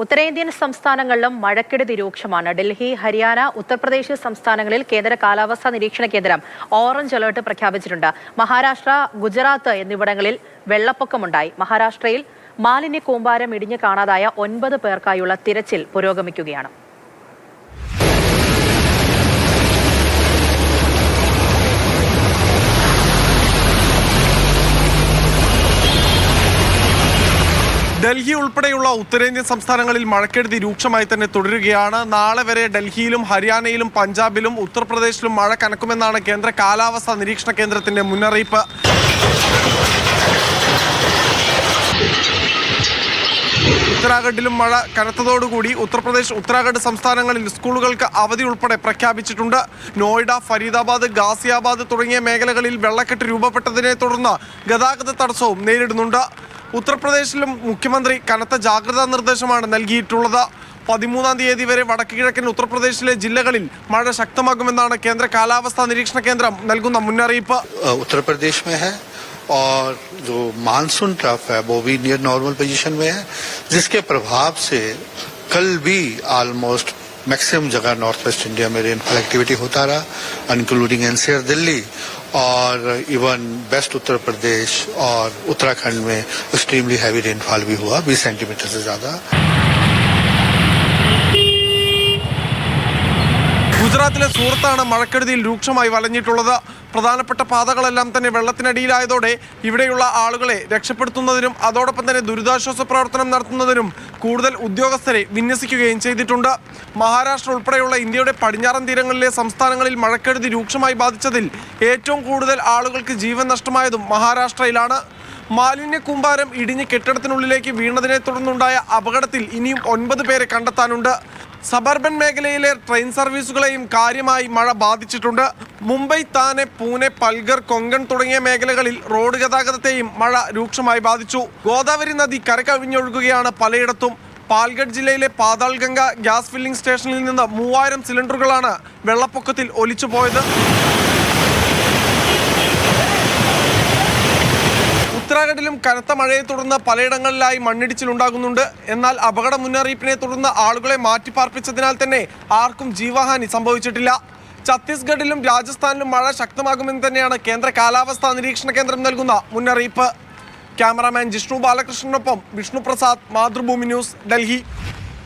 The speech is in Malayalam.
ഉത്തരേന്ത്യൻ സംസ്ഥാനങ്ങളിലും മഴക്കെടുതി രൂക്ഷമാണ്. ഡൽഹി, ഹരിയാന, ഉത്തർപ്രദേശ് സംസ്ഥാനങ്ങളിൽ കേന്ദ്ര കാലാവസ്ഥാ നിരീക്ഷണ കേന്ദ്രം ഓറഞ്ച് അലർട്ട് പ്രഖ്യാപിച്ചിട്ടുണ്ട്. മഹാരാഷ്ട്ര, ഗുജറാത്ത് എന്നിവിടങ്ങളിൽ വെള്ളപ്പൊക്കമുണ്ടായി. മഹാരാഷ്ട്രയിൽ മാലിന്യ കൂമ്പാരം ഇടിഞ്ഞു കാണാതായ 9 പേർക്കായുള്ള തിരച്ചിൽ പുരോഗമിക്കുകയാണ്. ഡൽഹി ഉൾപ്പെടെയുള്ള ഉത്തരേന്ത്യൻ സംസ്ഥാനങ്ങളിൽ മഴക്കെടുതി രൂക്ഷമായി തന്നെ തുടരുകയാണ്. നാളെ വരെ ഡൽഹിയിലും ഹരിയാനയിലും പഞ്ചാബിലും ഉത്തർപ്രദേശിലും മഴ കനക്കുമെന്നാണ് കേന്ദ്ര കാലാവസ്ഥാ നിരീക്ഷണ കേന്ദ്രത്തിന്റെ മുന്നറിയിപ്പ്. ഉത്തരാഖണ്ഡിലും മഴ കനത്തതോടുകൂടി ഉത്തർപ്രദേശ്, ഉത്തരാഖണ്ഡ് സംസ്ഥാനങ്ങളിൽ സ്കൂളുകൾക്ക് അവധി ഉൾപ്പെടെ പ്രഖ്യാപിച്ചിട്ടുണ്ട്. നോയിഡ, ഫരീദാബാദ്, ഗാസിയാബാദ് തുടങ്ങിയ മേഖലകളിൽ വെള്ളക്കെട്ട് രൂപപ്പെട്ടതിനെ തുടർന്ന് ഗതാഗത തടസ്സവും നേരിടുന്നുണ്ട്. ഉത്തർപ്രദേശിലും മുഖ്യമന്ത്രി കനത്ത ജാഗ്രതാ നിർദ്ദേശമാണ് നൽകിയിട്ടുള്ളത്. 13-ാം തീയതി വരെ വടക്ക് കിഴക്കൻ ഉത്തർപ്രദേശിലെ ജില്ലകളിൽ മഴ ശക്തമാകുമെന്നാണ് കേന്ദ്ര കാലാവസ്ഥാ നിരീക്ഷണ കേന്ദ്രം നൽകുന്ന മുന്നറിയിപ്പ്. ഉത്തർപ്രദേശ് में है और जो मानसून ट्रफ है वो भी नियर नॉर्मल पोजीशन में है, जिसके प्रभाव से कल भी ऑलमोस्ट मैक्सिमम जगह नॉर्थ वेस्ट इंडिया में रेनफॉल एक्टिविटी होता रहा, इंक्लूडिंग एनसीआर दिल्ली और इवन वेस्ट उत्तर प्रदेश और उत्तराखंड में एक्सट्रीमली हैवी रेनफॉल भी हुआ, 20 सेंटीमीटर से ज्यादा. ഗുജറാത്തിലെ സൂറത്താണ് മഴക്കെടുതിയിൽ രൂക്ഷമായി വലഞ്ഞിട്ടുള്ളത്. പ്രധാനപ്പെട്ട പാതകളെല്ലാം തന്നെ വെള്ളത്തിനടിയിലായതോടെ ഇവിടെയുള്ള ആളുകളെ രക്ഷപ്പെടുത്തുന്നതിനും അതോടൊപ്പം തന്നെ ദുരിതാശ്വാസ പ്രവർത്തനം നടത്തുന്നതിനും കൂടുതൽ ഉദ്യോഗസ്ഥരെ വിന്യസിക്കുകയും ചെയ്തിട്ടുണ്ട്. മഹാരാഷ്ട്ര ഉൾപ്പെടെയുള്ള ഇന്ത്യയുടെ പടിഞ്ഞാറൻ തീരങ്ങളിലെ സംസ്ഥാനങ്ങളിൽ മഴക്കെടുതി രൂക്ഷമായി ബാധിച്ചതിൽ ഏറ്റവും കൂടുതൽ ആളുകൾക്ക് ജീവൻ നഷ്ടമായതും മഹാരാഷ്ട്രയിലാണ്. മാലിന്യ കൂമ്പാരം ഇടിഞ്ഞ് കെട്ടിടത്തിനുള്ളിലേക്ക് വീണതിനെ തുടർന്നുണ്ടായ അപകടത്തിൽ ഇനിയും 9 പേരെ കണ്ടെത്താനുണ്ട്. സബർബൻ മേഖലയിലെ ട്രെയിൻ സർവീസുകളെയും കാര്യമായി മഴ ബാധിച്ചിട്ടുണ്ട്. മുംബൈ, താനെ, പൂനെ, പൽഗർ, കൊങ്കൺ തുടങ്ങിയ മേഖലകളിൽ റോഡ് ഗതാഗതത്തെയും മഴ രൂക്ഷമായി ബാധിച്ചു. ഗോദാവരി നദി കരകവിഞ്ഞൊഴുകുകയാണ് പലയിടത്തും. പാൽഗഡ് ജില്ലയിലെ പാതാൾഗംഗ ഗ്യാസ് ഫില്ലിംഗ് സ്റ്റേഷനിൽ നിന്ന് 3000 സിലിണ്ടറുകളാണ് വെള്ളപ്പൊക്കത്തിൽ ഒലിച്ചുപോയത്. ഉത്തരാഖണ്ഡിലും കനത്ത മഴയെ തുടർന്ന് പലയിടങ്ങളിലായി മണ്ണിടിച്ചിലുണ്ടാകുന്നുണ്ട്. എന്നാൽ അപകട മുന്നറിയിപ്പിനെ തുടർന്ന് ആളുകളെ മാറ്റിപ്പാർപ്പിച്ചതിനാൽ തന്നെ ആർക്കും ജീവഹാനി സംഭവിച്ചിട്ടില്ല. ഛത്തീസ്ഗഡിലും രാജസ്ഥാനിലും മഴ ശക്തമാകുമെന്ന് തന്നെയാണ് കേന്ദ്ര കാലാവസ്ഥാ നിരീക്ഷണ കേന്ദ്രം നൽകുന്ന മുന്നറിയിപ്പ്. ക്യാമറാമാൻ ജിഷ്ണു ബാലകൃഷ്ണനൊപ്പം വിഷ്ണു പ്രസാദ്, മാതൃഭൂമി ന്യൂസ്, ഡൽഹി.